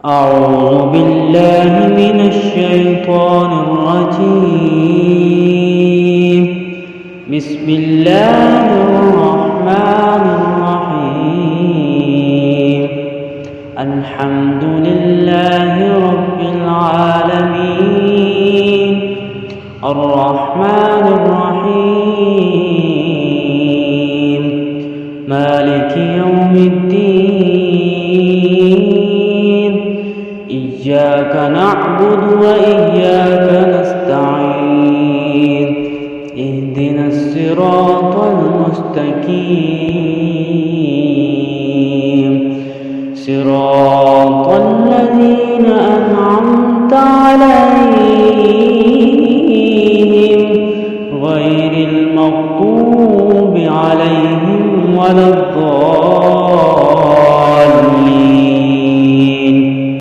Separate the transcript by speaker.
Speaker 1: أعوذ بالله من الشيطان الرجيم. بسم الله الرحمن الرحيم. الحمد لله رب العالمين الرحمن الرحيم مالك يوم الدين. إياك نعبد وإياك نستعين. اهدنا الصراط المستقيم صراط الذين أنعمت